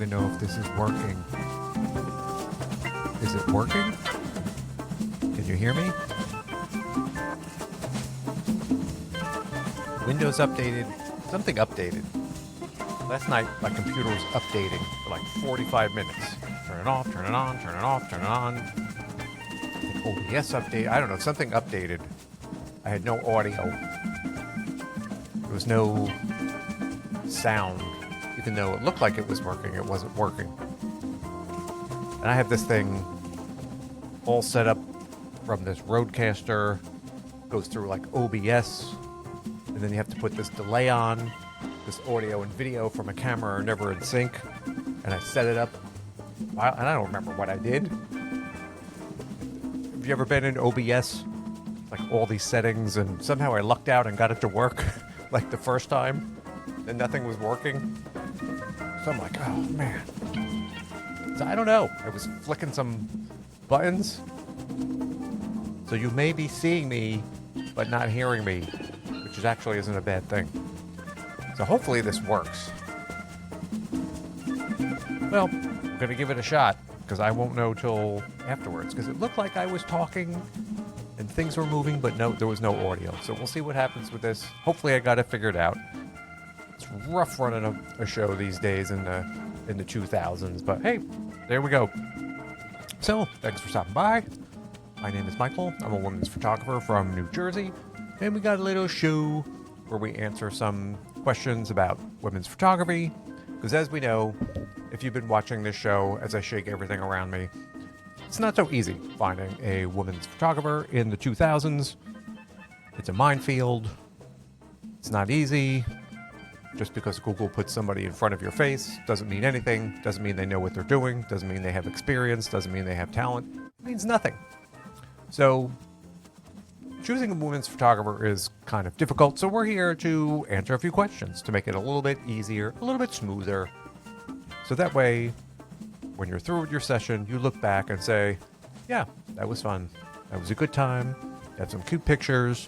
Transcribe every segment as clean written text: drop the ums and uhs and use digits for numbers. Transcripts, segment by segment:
even know if this is working. Is it working? Can you hear me? Windows updated. Something updated. Last night, my computer was updating for like 45 minutes. Turn it off, turn it on, turn it off, turn it on. OBS update. I don't know. Something updated. I had no audio. There was no sound. Even though it looked like it was working, it wasn't working. And I have this thing all set up from this Rodecaster. Goes through like OBS. And then you have to put this delay on. This audio and video from a camera are never in sync. And I set it up. And I don't remember what I did. Have you ever been in OBS? Like all these settings, and somehow I lucked out and got it to work like the first time. And nothing was working. So I'm like, oh man. So I don't know. I was flicking some buttons. So you may be seeing me, but not hearing me, which actually isn't a bad thing. So hopefully this works. Well, I'm going to give it a shot, because I won't know till afterwards, because it looked like I was talking and things were moving, but no, there was no audio. So we'll see what happens with this. Hopefully I got it figured out. It's rough running a show these days in the 2000s, but hey, there we go. So, thanks for stopping by. My name is Michael. I'm a women's photographer from New Jersey, and we got a little show where we answer some questions about women's photography, because as we know, if you've been watching this show as I shake everything around me, it's not so easy finding a women's photographer in the 2000s. It's a minefield. It's not easy. Just because Google puts somebody in front of your face doesn't mean anything. Doesn't mean they know what they're doing. Doesn't mean they have experience. Doesn't mean they have talent. It means nothing. So choosing a women's photographer is kind of difficult. So we're here to answer a few questions to make it a little bit easier, a little bit smoother. So that way, when you're through with your session, you look back and say, yeah, that was fun. That was a good time. Had some cute pictures.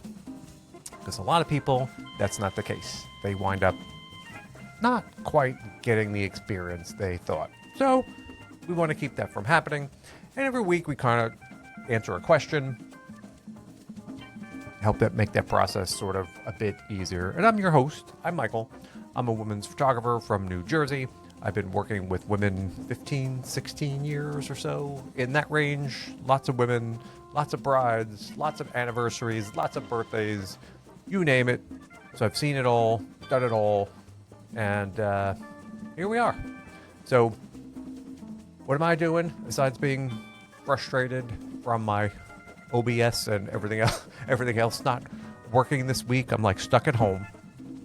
Because a lot of people, that's not the case. They wind up not quite getting the experience they thought. So we want to keep that from happening. And every week we kind of answer a question, help that make that process sort of a bit easier. And I'm your host. I'm Michael. I'm a women's photographer from New Jersey. I've been working with women 15, 16 years or so, in that range. Lots of women, lots of brides, lots of anniversaries, lots of birthdays, you name it. So I've seen it all, done it all, and here we are. So what am I doing besides being frustrated from my OBS and everything else not working this week? I'm like stuck at home.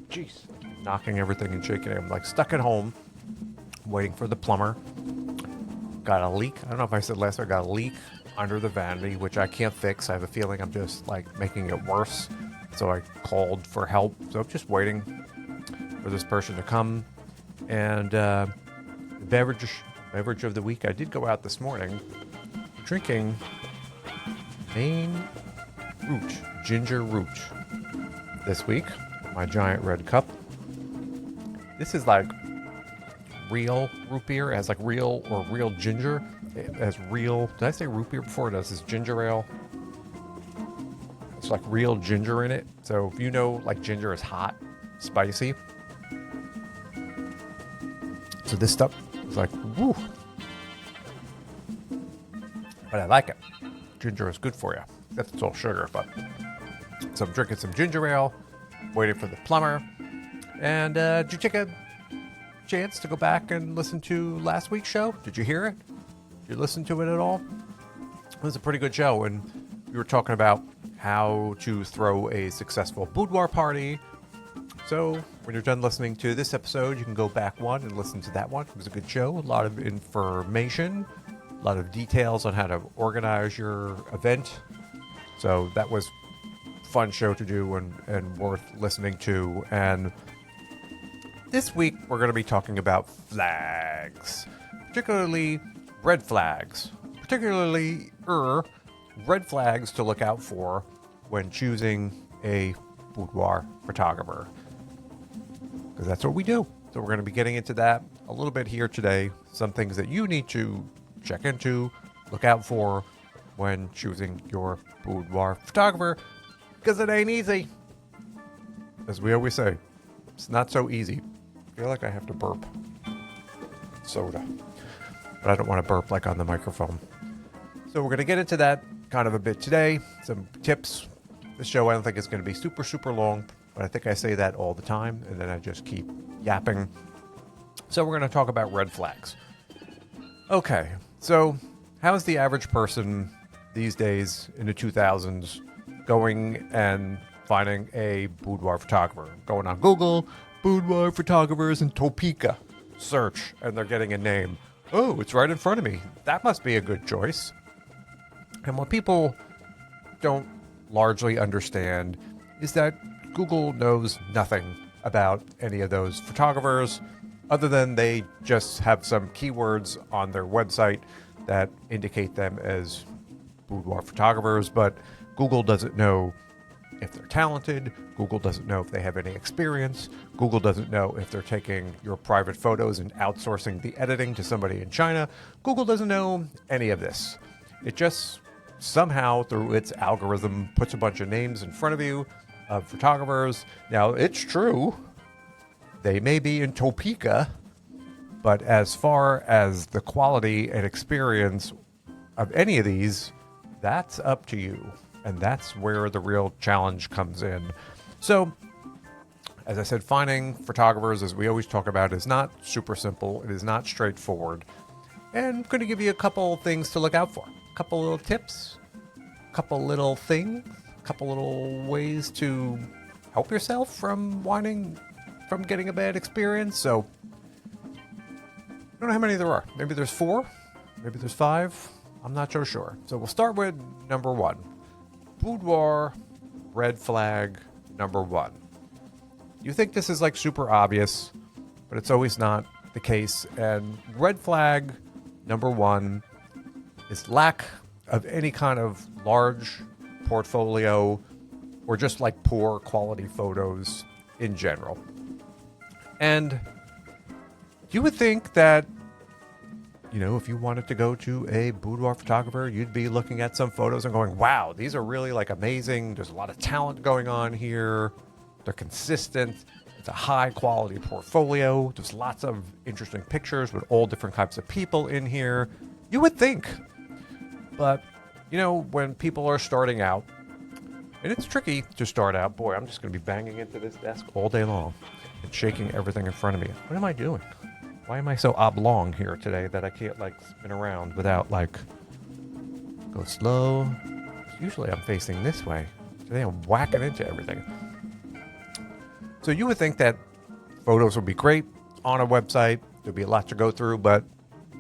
Jeez, knocking everything and shaking it. I'm like stuck at home, waiting for the plumber. Got a leak. I don't know if I said last week, I got a leak under the vanity, which I can't fix. I have a feeling I'm just like making it worse. So I called for help. So I'm just waiting for this person to come. And beverage of the week, I did go out this morning drinking Maine root, ginger root this week. My giant red cup. This is like real root beer. It has like real ginger. It has real, did I say root beer before? It has this ginger ale. It's like real ginger in it. So if you know, like ginger is hot, spicy. So this stuff is like, woo. But I like it. Ginger is good for you. That's all sugar, but. So I'm drinking some ginger ale, waiting for the plumber. And did you take a chance to go back and listen to last week's show? Did you hear it? Did you listen to it at all? It was a pretty good show, and we were talking about how to throw a successful boudoir party. So when you're done listening to this episode, you can go back one and listen to that one. It was a good show, a lot of information, a lot of details on how to organize your event. So that was a fun show to do and worth listening to. And this week we're going to be talking about flags, particularly red flags, red flags to look out for when choosing a boudoir photographer, because that's what we do. So we're going to be getting into that, a little bit here today, some things that you need to check into, look out for when choosing your boudoir photographer, because it ain't easy. As we always say, it's not so easy. I feel like I have to burp soda, but I don't want to burp like on the microphone. So we're going to get into that kind of a bit today. Some tips. This show I don't think is going to be super, super long, but I think I say that all the time, and then I just keep yapping. So we're going to talk about red flags. Okay, so how's the average person these days in the 2000s going and finding a boudoir photographer? Going on Google, boudoir photographers in Topeka, search, and they're getting a name. Oh, it's right in front of me. That must be a good choice. And what people don't largely understand is that Google knows nothing about any of those photographers other than they just have some keywords on their website that indicate them as boudoir photographers, but Google doesn't know if they're talented. Google doesn't know if they have any experience. Google doesn't know if they're taking your private photos and outsourcing the editing to somebody in China. Google doesn't know any of this. It just somehow, through its algorithm, puts a bunch of names in front of you of photographers. Now, it's true. They may be in Topeka, but as far as the quality and experience of any of these, that's up to you. And that's where the real challenge comes in. So, as I said, finding photographers, as we always talk about, is not super simple. It is not straightforward. And I'm going to give you a couple things to look out for. A couple little tips, a couple little things, a couple little ways to help yourself from getting a bad experience. So, I don't know how many there are. Maybe there's 4, maybe there's 5. I'm not so sure. So we'll start with number 1. Boudoir red flag number 1. You think this is like super obvious, but it's always not the case. And red flag number 1 is lack of any kind of large portfolio or just like poor quality photos in general. And you would think that, if you wanted to go to a boudoir photographer, you'd be looking at some photos and going, wow, these are really like amazing. There's a lot of talent going on here. They're consistent. It's a high quality portfolio. There's lots of interesting pictures with all different types of people in here. You would think. But, when people are starting out, and it's tricky to start out. Boy, I'm just going to be banging into this desk all day long and shaking everything in front of me. What am I doing? Why am I so oblong here today that I can't spin around without go slow? Usually I'm facing this way. Today I'm whacking into everything. So you would think that photos would be great on a website. There'd be a lot to go through, but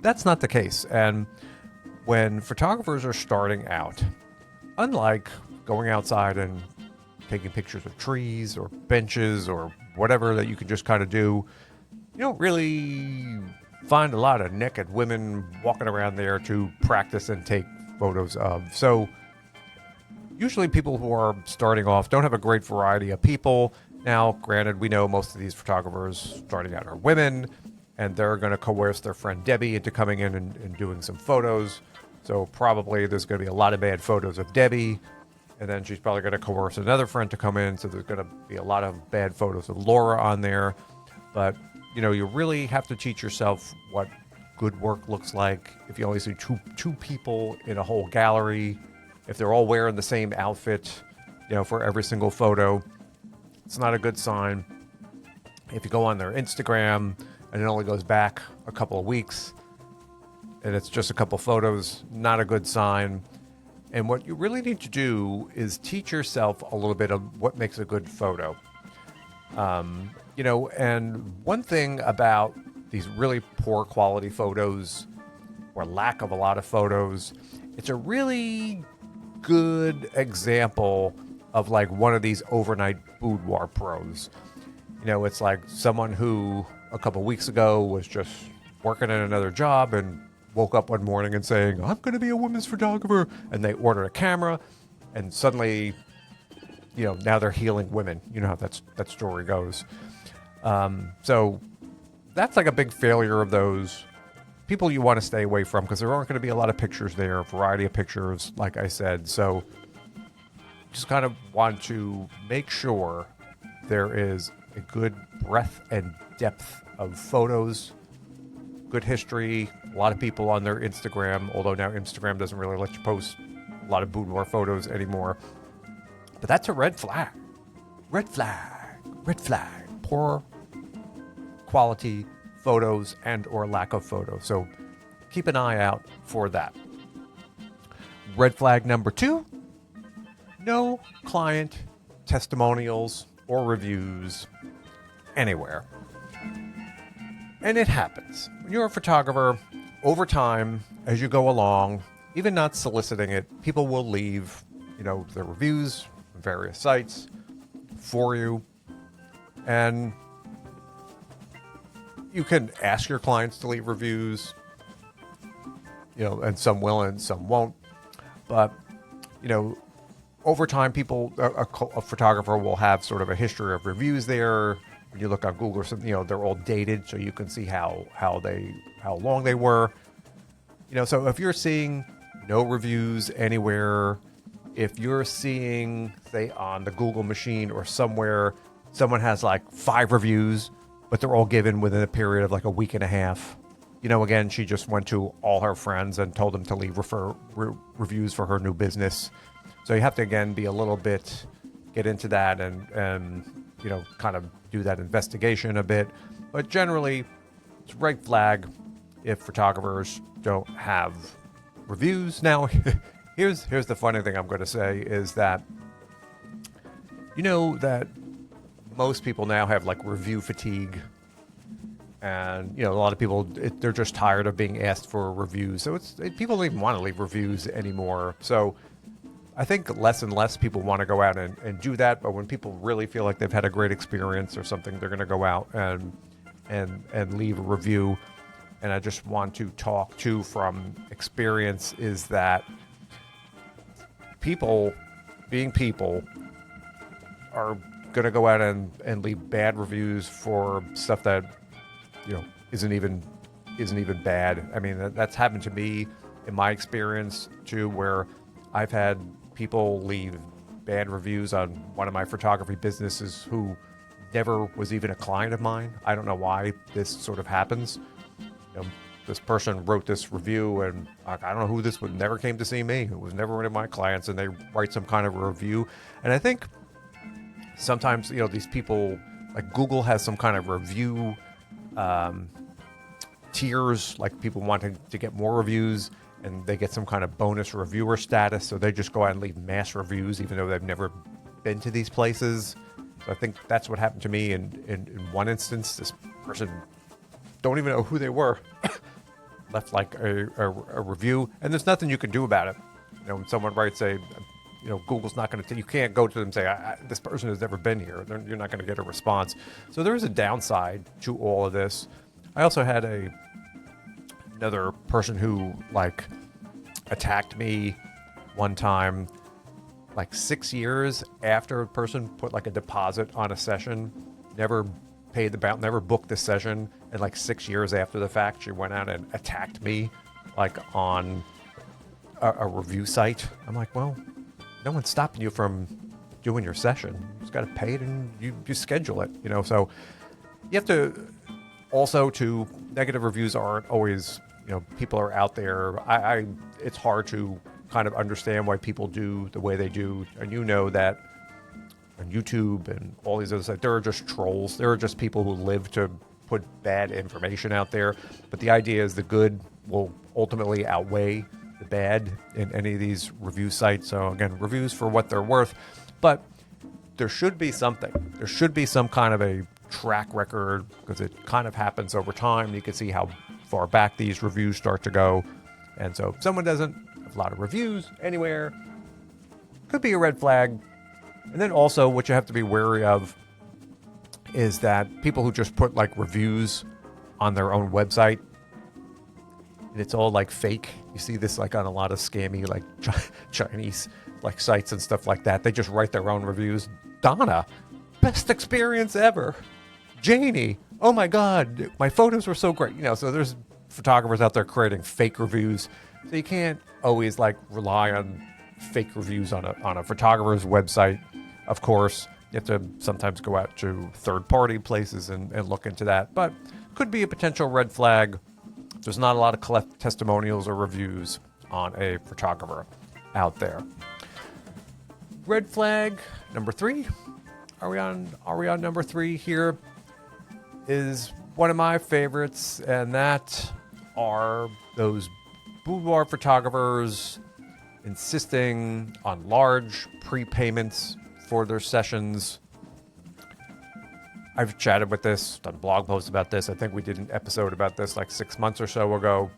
that's not the case. And when photographers are starting out, unlike going outside and taking pictures of trees or benches or whatever that you can just kind of do, you don't really find a lot of naked women walking around there to practice and take photos of. So usually people who are starting off don't have a great variety of people. Now, granted, we know most of these photographers starting out are women, and they're going to coerce their friend Debbie into coming in and doing some photos. So probably there's going to be a lot of bad photos of Debbie, and then she's probably going to coerce another friend to come in. So there's going to be a lot of bad photos of Laura on there. But you really have to teach yourself what good work looks like. If you only see two people in a whole gallery, if they're all wearing the same outfit, for every single photo, it's not a good sign. If you go on their Instagram and it only goes back a couple of weeks and it's just a couple photos, not a good sign. And what you really need to do is teach yourself a little bit of what makes a good photo. And one thing about these really poor quality photos or lack of a lot of photos, it's a really good example of one of these overnight boudoir pros. It's like someone who a couple weeks ago was just working at another job and woke up one morning and saying, I'm going to be a women's photographer. And they ordered a camera and suddenly, now they're healing women. You know how that story goes. So that's like a big failure of those people you want to stay away from, because there aren't going to be a lot of pictures there, a variety of pictures, like I said. So just kind of want to make sure there is a good breadth and depth of photos, good history. A lot of people on their Instagram, although now Instagram doesn't really let you post a lot of boudoir photos anymore. But that's a red flag. Red flag. Red flag. Poor quality photos and or lack of photos. So keep an eye out for that. Red flag number 2, no client testimonials or reviews anywhere. And it happens. When you're a photographer, over time, as you go along, even not soliciting it, people will leave, their reviews on various sites for you. And you can ask your clients to leave reviews, and some will and some won't. But, over time, people, a photographer will have sort of a history of reviews there. When you look on Google or something, they're all dated, so you can see how long they were. So if you're seeing no reviews anywhere, if you're seeing, say, on the Google machine or somewhere, someone has like 5 reviews, but they're all given within a period of like a week and a half. Again, she just went to all her friends and told them to leave reviews for her new business. So you have to, again, be a little bit, get into that and kind of do that investigation a bit. But generally, it's a red flag if photographers don't have reviews. Now, here's the funny thing I'm going to say is that, that most people now have like review fatigue. And, a lot of people, they're just tired of being asked for reviews. So people don't even want to leave reviews anymore. So I think less and less people want to go out and do that. But when people really feel like they've had a great experience or something, they're going to go out and leave a review. And I just want to talk to from experience is that people, being people, are going to go out and leave bad reviews for stuff that isn't even bad. I mean, that's happened to me in my experience too, where I've had people leave bad reviews on one of my photography businesses who never was even a client of mine. I don't know why this sort of happens. This person wrote this review, and I don't know who this was. Never came to see me. It was never one of my clients, and they write some kind of a review. And I think sometimes these people, like Google has some kind of review tiers, like people wanting to get more reviews and they get some kind of bonus reviewer status, so they just go out and leave mass reviews even though they've never been to these places. So I think that's what happened to me in one instance. This person, don't even know who they were, left like a review, and there's nothing you can do about it. When someone writes Google's not going to, you can't go to them and say, this person has never been here. You're not going to get a response. So there is a downside to all of this. I also had another person who like attacked me one time, like 6 years after a person put like a deposit on a session, never paid never booked the session. And like 6 years after the fact, she went out and attacked me like on a review site. I'm like, well, no one's stopping you from doing your session. You just got to pay it and you schedule it, So you have to also negative reviews aren't always, people are out there. It's hard to kind of understand why people do the way they do. And that on YouTube and all these other sites, there are just trolls. There are just people who live to put bad information out there. But the idea is the good will ultimately outweigh the bad in any of these review sites. So again, reviews for what they're worth, but there should be something. There should be some kind of a track record, because it kind of happens over time. You can see how far back these reviews start to go. And so if someone doesn't have a lot of reviews anywhere, could be a red flag. And then also what you have to be wary of is that people who just put like reviews on their own website, and it's all like fake. You see this like on a lot of scammy like Chinese like sites and stuff like that. They just write their own reviews. Donna, best experience ever. Janie, oh my God, my photos were so great. So there's photographers out there creating fake reviews. So you can't always like rely on fake reviews on a photographer's website. Of course, you have to sometimes go out to third-party places and look into that. But could be a potential red flag. There's not a lot of testimonials or reviews on a photographer out there. Red flag number 3. Are we on number 3 here? Is one of my favorites, and that are those boudoir photographers insisting on large prepayments for their sessions. I've chatted with this, done blog posts about this. I think we did an episode about this like 6 months or so ago.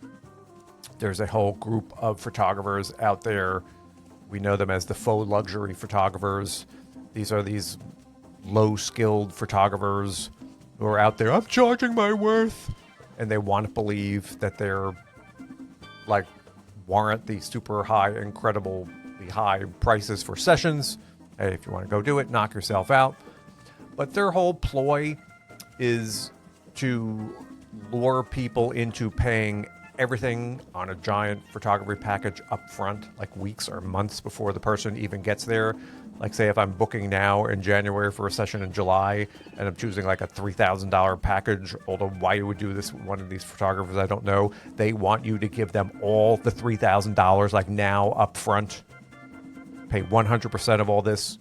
There's a whole group of photographers out there. We know them as the faux luxury photographers. These are these low-skilled photographers who are out there, I'm charging my worth. And they want to believe that they're like warrant the super high, incredibly high prices for sessions. Hey, if you want to go do it, knock yourself out. But their whole ploy is to lure people into paying everything on a giant photography package up front, like weeks or months before the person even gets there. Like, say, if I'm booking now in January for a session in July, and I'm choosing like a $3,000 package, although why you would do this with one of these photographers, I don't know. They want you to give them all the $3,000 like now up front. Pay 100% of all this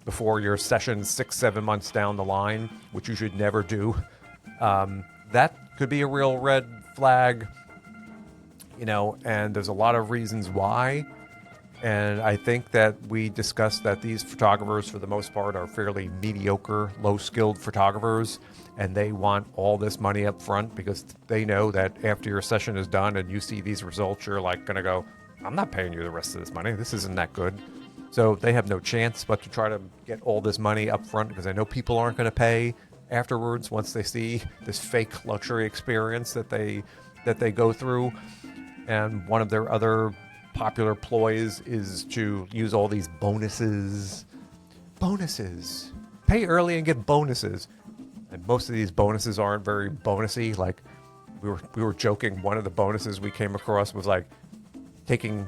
before your session 6-7 months down the line, which you should never do. That could be a real red flag, and there's a lot of reasons why. And I think that we discussed that these photographers, for the most part, are fairly mediocre, low-skilled photographers, and they want all this money up front because they know that after your session is done and you see these results, you're like going to go, I'm not paying you the rest of this money. This isn't that good. So they have no chance but to try to get all this money up front because I know people aren't going to pay afterwards once they see this fake luxury experience that they go through. And one of their other popular ploys is to use all these bonuses. Pay early and get bonuses. And most of these bonuses aren't very bonusy. Like we were joking, one of the bonuses we came across was like taking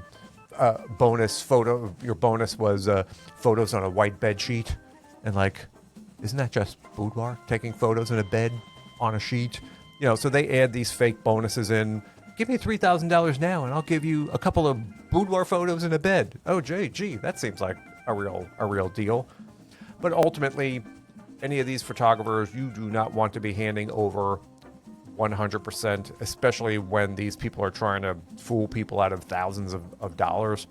a bonus photo. Your bonus was photos on a white bed sheet. And like, isn't that just boudoir? Taking photos in a bed on a sheet? So they add these fake bonuses in. Give me $3,000 now, and I'll give you a couple of boudoir photos in a bed. Oh, gee, that seems like a real deal. But ultimately, any of these photographers, you do not want to be handing over 100%, especially when these people are trying to fool people out of thousands of dollars.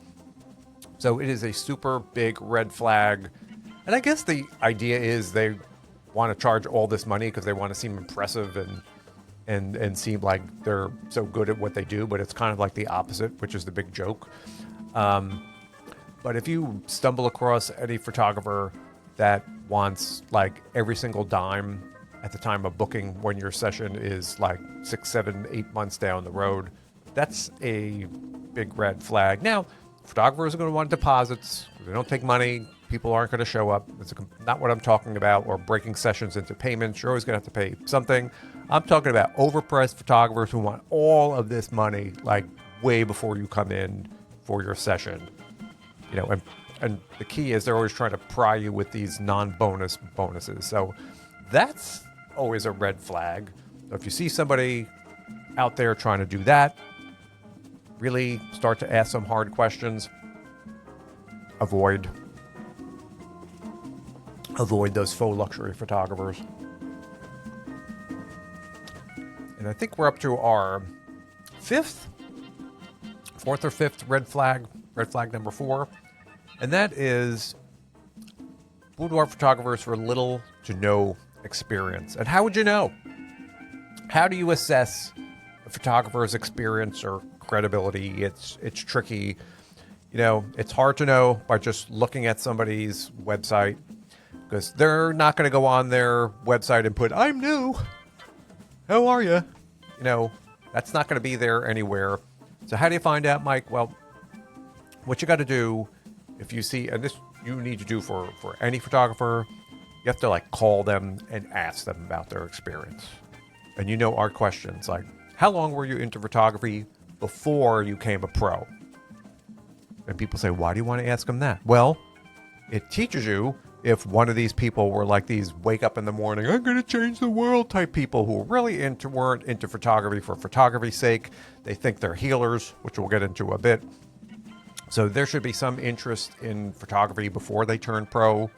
So it is a super big red flag. And I guess the idea is they want to charge all this money because they want to seem impressive and seem like they're so good at what they do, but it's kind of like the opposite, which is the big joke. But if you stumble across any photographer that wants like every single dime at the time of booking when your session is like 6, 7, 8 months down the road, that's a big red flag. Now, photographers are going to want deposits. If they don't take money, people aren't going to show up. It's not what I'm talking about, or breaking sessions into payments. You're always going to have to pay something. I'm talking about overpriced photographers who want all of this money like way before you come in for your session. And the key is they're always trying to pry you with these bonuses. So that's always a red flag. So if you see somebody out there trying to do that, really start to ask some hard questions. Avoid those faux luxury photographers. And I think we're up to our fourth or fifth red flag number 4. And that is boudoir photographers for little to no experience. And how would you know? How do you assess a photographer's experience or credibility? It's tricky. It's hard to know by just looking at somebody's website, because they're not going to go on their website and put, I'm new. How are you? That's not going to be there anywhere. So how do you find out, Mike? Well, what you got to do, if you see, and this you need to do for any photographer, you have to like call them and ask them about their experience. And you know our questions like, how long were you into photography before you became a pro? And people say, why do you want to ask them that? Well, it teaches you if one of these people were like these wake up in the morning, I'm going to change the world type people who weren't into photography for photography's sake. They think they're healers, which we'll get into a bit. So there should be some interest in photography before they turn pro.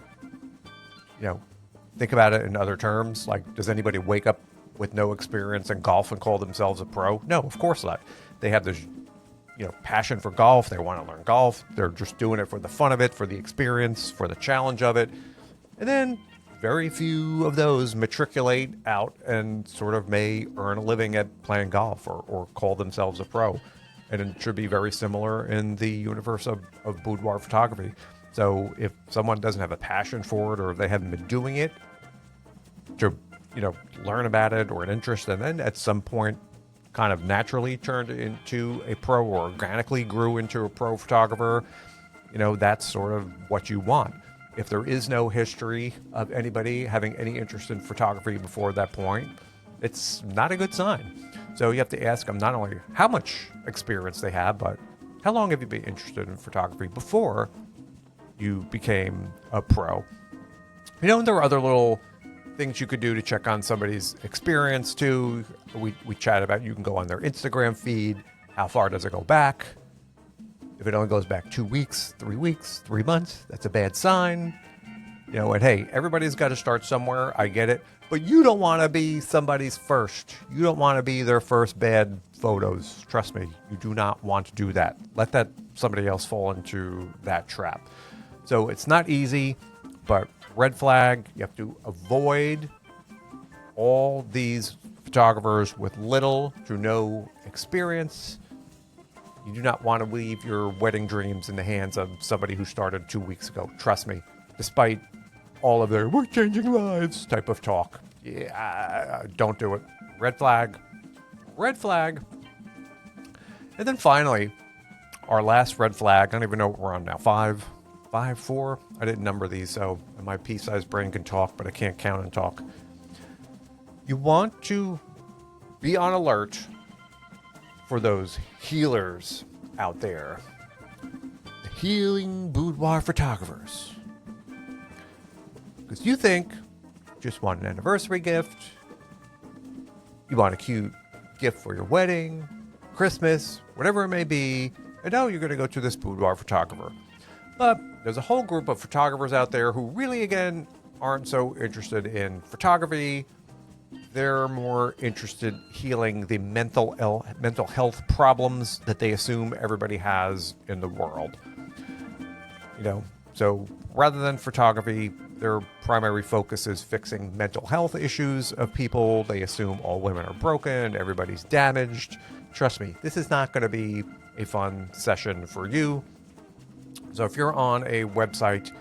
Think about it in other terms. Like, does anybody wake up with no experience in golf and call themselves a pro? No, of course not. They have this, passion for golf. They want to learn golf. They're just doing it for the fun of it, for the experience, for the challenge of it. And then very few of those matriculate out and sort of may earn a living at playing golf or call themselves a pro. And it should be very similar in the universe of boudoir photography. So if someone doesn't have a passion for it or they haven't been doing it to, learn about it or an interest, and then at some point kind of naturally turned into a pro or organically grew into a pro photographer, that's sort of what you want. If there is no history of anybody having any interest in photography before that point, it's not a good sign. So you have to ask them not only how much experience they have, but how long have you been interested in photography before you became a pro? And there are other little things you could do to check on somebody's experience too. We chat about, you can go on their Instagram feed. How far does it go back? If it only goes back 2 weeks, 3 weeks, 3 months, that's a bad sign. And hey, everybody's got to start somewhere. I get it. But you don't want to be somebody's first. You don't want to be their first bad photos. Trust me, you do not want to do that. Let somebody else fall into that trap. So it's not easy, but red flag, you have to avoid all these photographers with little to no experience. You do not want to leave your wedding dreams in the hands of somebody who started 2 weeks ago. Trust me, despite all of their we're changing lives type of talk. Yeah, don't do it. Red flag. Red flag. And then finally, our last red flag, I don't even know what we're on now. 5, 4? I didn't number these, so my pea-sized brain can talk, but I can't count and talk. You want to be on alert for those healers out there. The healing boudoir photographers. Because you think you just want an anniversary gift, you want a cute gift for your wedding, Christmas, whatever it may be, and now you're going to go to this boudoir photographer. But there's a whole group of photographers out there who really, again, aren't so interested in photography. They're more interested healing the mental health problems that they assume everybody has in the world. So rather than photography, their primary focus is fixing mental health issues of people. They assume all women are broken, everybody's damaged. Trust me, this is not going to be a fun session for you. So if you're on a website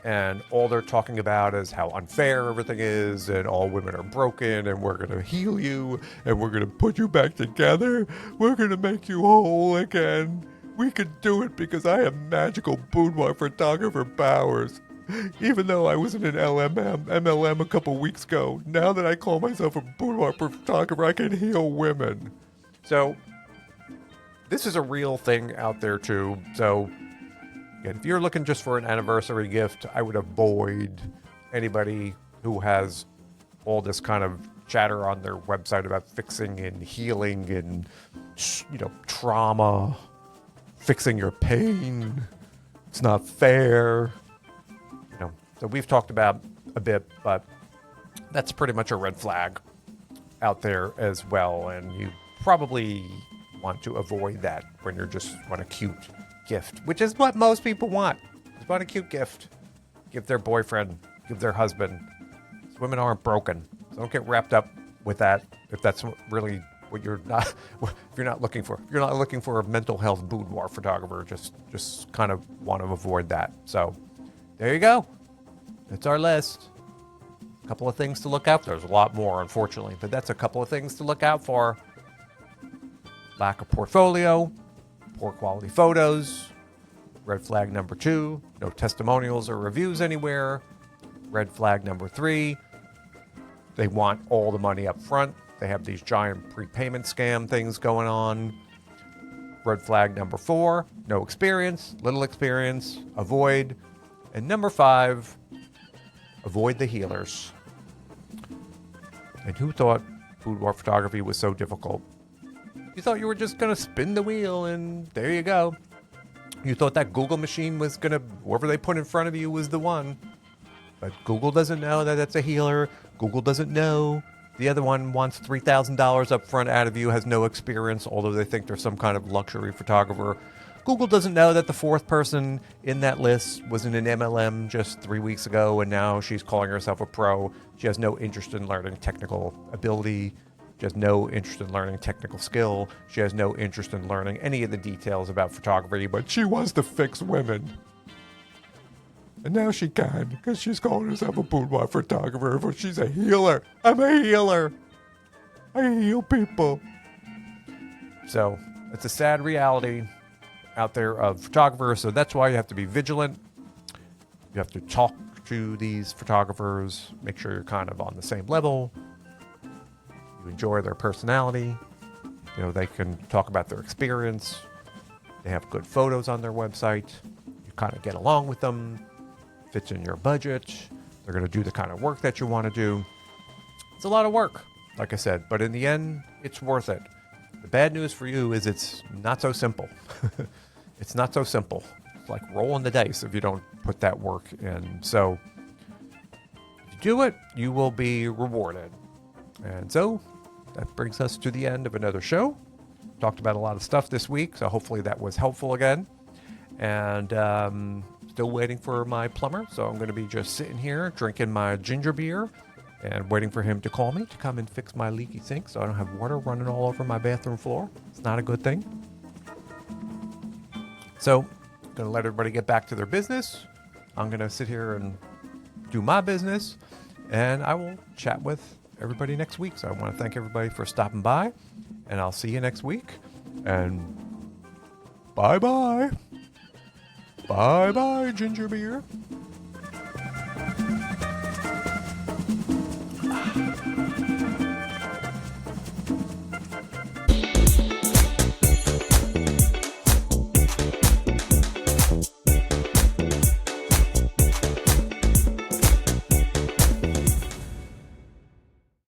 and all they're talking about is how unfair everything is and all women are broken and we're going to heal you and we're going to put you back together, we're going to make you whole again. We could do it because I have magical boudoir photographer powers. Even though I was in an MLM a couple weeks ago, now that I call myself a boudoir photographer, I can heal women. So this is a real thing out there too. So if you're looking just for an anniversary gift, I would avoid anybody who has all this kind of chatter on their website about fixing and healing and, trauma, fixing your pain. It's not fair. So we've talked about a bit, but that's pretty much a red flag out there as well. And you probably want to avoid that when you're just want a cute gift, which is what most people want. Just want a cute gift. Give their boyfriend, give their husband. Women aren't broken. So don't get wrapped up with that if that's really what you're not, if you're not looking for. If you're not looking for a mental health boudoir photographer, just kind of want to avoid that. So there you go. That's our list. A couple of things to look out for. There's a lot more, unfortunately, but that's a couple of things to look out for. Lack of portfolio, poor quality photos. Red flag number 2, no testimonials or reviews anywhere. Red flag number 3, they want all the money up front. They have these giant prepayment scam things going on. Red flag number 4, no experience, little experience, avoid. And number 5, avoid the healers. And who thought boudoir photography was so difficult? You thought you were just going to spin the wheel and there you go. You thought that Google machine was going to, whoever they put in front of you was the one. But Google doesn't know that that's a healer. Google doesn't know. The other one wants $3,000 up front out of you, has no experience, although they think they're some kind of luxury photographer. Google doesn't know that the 4th person in that list was in an MLM just 3 weeks ago, and now she's calling herself a pro. She has no interest in learning technical ability. She has no interest in learning technical skill. She has no interest in learning any of the details about photography, but she wants to fix women. And now she can, because she's calling herself a boudoir photographer, but she's a healer. I'm a healer. I heal people. So it's a sad reality out there of photographers. So that's why you have to be vigilant. You have to talk to these photographers, make sure you're kind of on the same level. You enjoy their personality. You know, they can talk about their experience. They have good photos on their website. You kind of get along with them. Fits in your budget. They're going to do the kind of work that you want to do. It's a lot of work, like I said, but in the end, it's worth it. The bad news for you is it's not so simple. It's not so simple. It's like rolling the dice if you don't put that work in. So if you do it, you will be rewarded. And so that brings us to the end of another show. Talked about a lot of stuff this week, so hopefully that was helpful again. And still waiting for my plumber, so I'm going to be just sitting here drinking my ginger beer and waiting for him to call me to come and fix my leaky sink so I don't have water running all over my bathroom floor. It's not a good thing. So I'm going to let everybody get back to their business. I'm going to sit here and do my business, and I will chat with everybody next week. So I want to thank everybody for stopping by, and I'll see you next week. And bye-bye. Bye-bye, ginger beer.